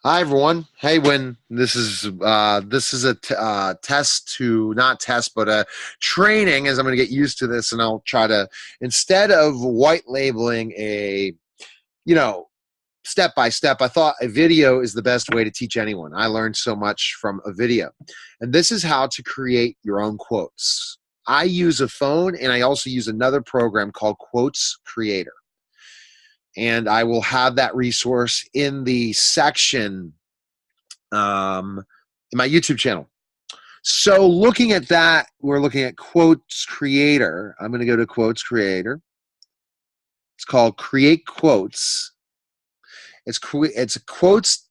Hi everyone. Hey, when this is a test to not test, but a training. As I'm going to get used to this, and I'll try to instead of white labeling a you know step by step. I thought a video is the best way to teach anyone. I learned so much from a video, and this is how to create your own quotes. I use a phone, and I also use another program called Quotes Creator, and I will have that resource in the section in my YouTube channel. So looking at that, we're looking at Quotes Creator. I'm going to go to Quotes Creator. It's called Create Quotes. It's quotes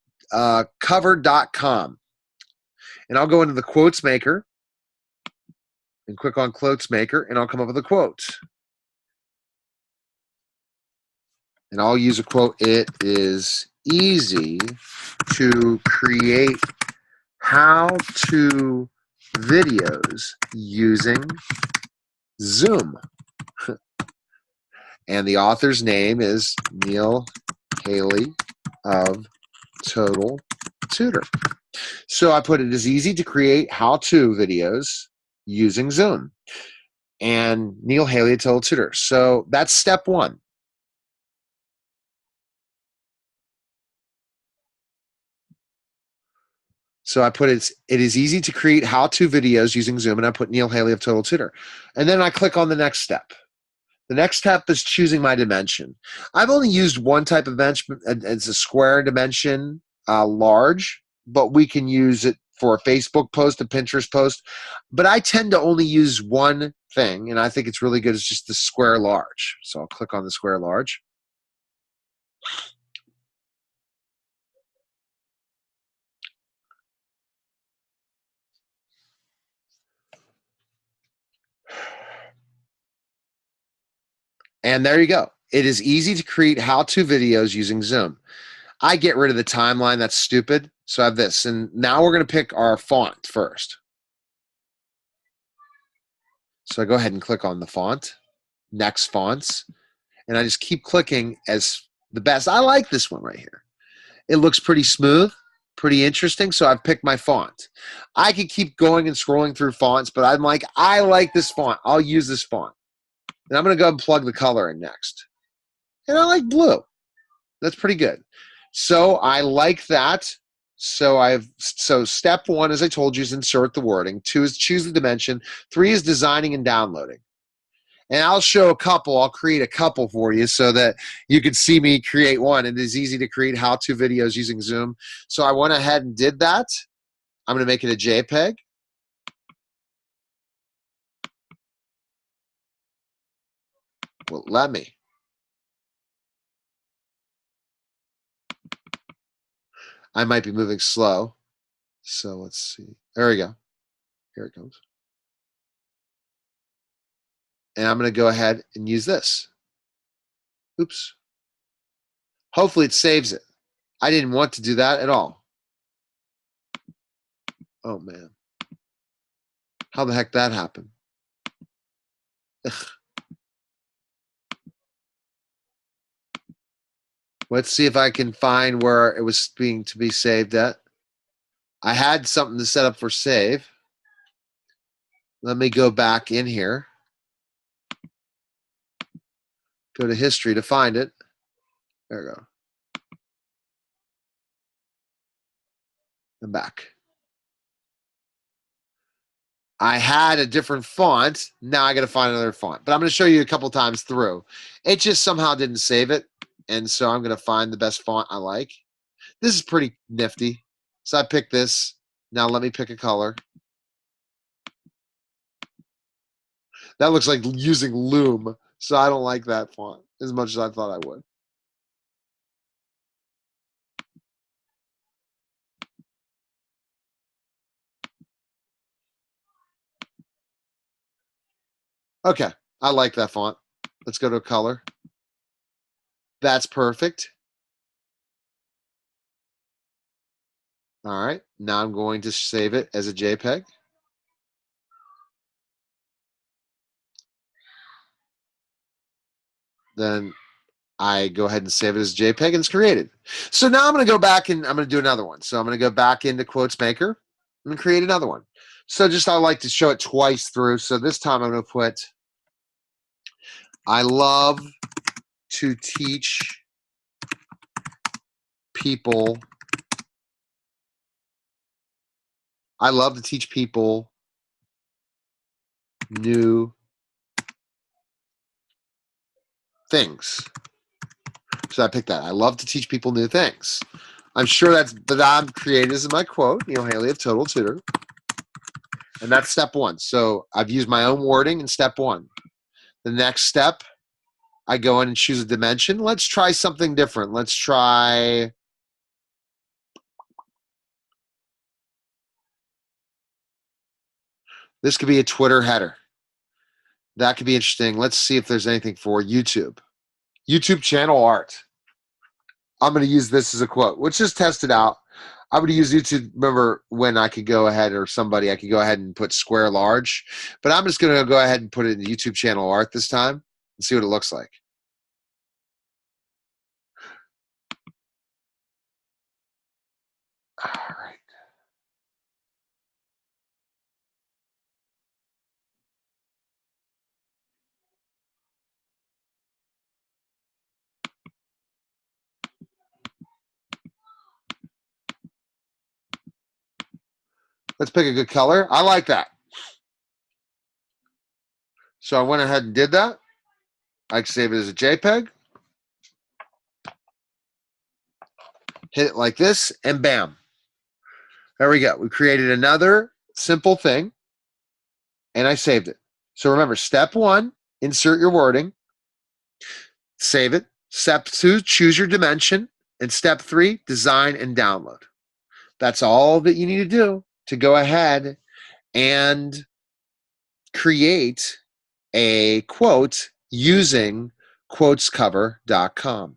cover.com. And I'll go into the Quotes Maker and click on Quotes Maker, and I'll come up with a quote. And I'll use a quote. It is easy to create how-to videos using Zoom. And the author's name is Neil Haley of Total Tutor. So I put it is easy to create how-to videos using Zoom. And Neil Haley of Total Tutor. So that's step one. So I put it is easy to create how-to videos using Zoom, and I put Neil Haley of Total Tutor. And then I click on the next step. The next step is choosing my dimension. I've only used one type of dimension. It's a square dimension, large, but we can use it for a Facebook post, a Pinterest post. But I tend to only use one thing, and I think it's really good. It's just the square large. So I'll click on the square large. And there you go. It is easy to create how-to videos using Zoom. I get rid of the timeline. That's stupid. So I have this. And now we're going to pick our font first. So I go ahead and click on the font, next fonts, and I just keep clicking as the best. I like this one right here. It looks pretty smooth, pretty interesting, so I've picked my font. I could keep going and scrolling through fonts, but I'm like, I like this font. I'll use this font. And I'm going to go and plug the color in next. And I like blue. That's pretty good. So I like that. So step one, as I told you, is insert the wording. 2 is choose the dimension. 3 is designing and downloading. And I'll show a couple. I'll create a couple for you so that you can see me create one. It is easy to create how-to videos using Zoom. So I went ahead and did that. I'm going to make it a JPEG. Well, let me. I might be moving slow. So let's see. There we go. Here it comes. And I'm going to go ahead and use this. Oops. Hopefully it saves it. I didn't want to do that at all. Oh, man. How the heck that happened? Ugh. Let's see if I can find where it was being to be saved at. I had something to set up for save. Let me go back in here. Go to history to find it. There we go. I'm back. I had a different font. Now I got to find another font. But I'm going to show you a couple times through. It just somehow didn't save it. And so I'm going to find the best font I like. This is pretty nifty. So I picked this. Now let me pick a color. That looks like using Loom. So I don't like that font as much as I thought I would. Okay, I like that font. Let's go to color. That's perfect. All right, now I'm going to save it as a JPEG. Then I go ahead and save it as JPEG and it's created. So now I'm going to go back and I'm going to do another one. So I'm going to go back into Quotes Maker and create another one. So just I like to show it twice through. So this time I'm going to put, I love to teach people. I love to teach people new things. So I picked that. I love to teach people new things. I'm sure that I'm created as my quote, Neil Haley of Total Tutor. And that's step one. So I've used my own wording in step one. The next step, I go in and choose a dimension. Let's try something different. Let's try, this could be a Twitter header. That could be interesting. Let's see if there's anything for YouTube. YouTube channel art. I'm going to use this as a quote. Let's just test it out. I'm going to use YouTube. Remember when I could go ahead, or somebody, I could go ahead and put square large. But I'm just going to go ahead and put it in the YouTube channel art this time and see what it looks like. All right. Let's pick a good color. I like that. So I went ahead and did that. I can save it as a JPEG. Hit it like this, and bam. There we go. We created another simple thing, and I saved it. So remember, step one, insert your wording. Save it. Step two, choose your dimension. And step three, design and download. That's all that you need to do to go ahead and create a quote using quotescover.com.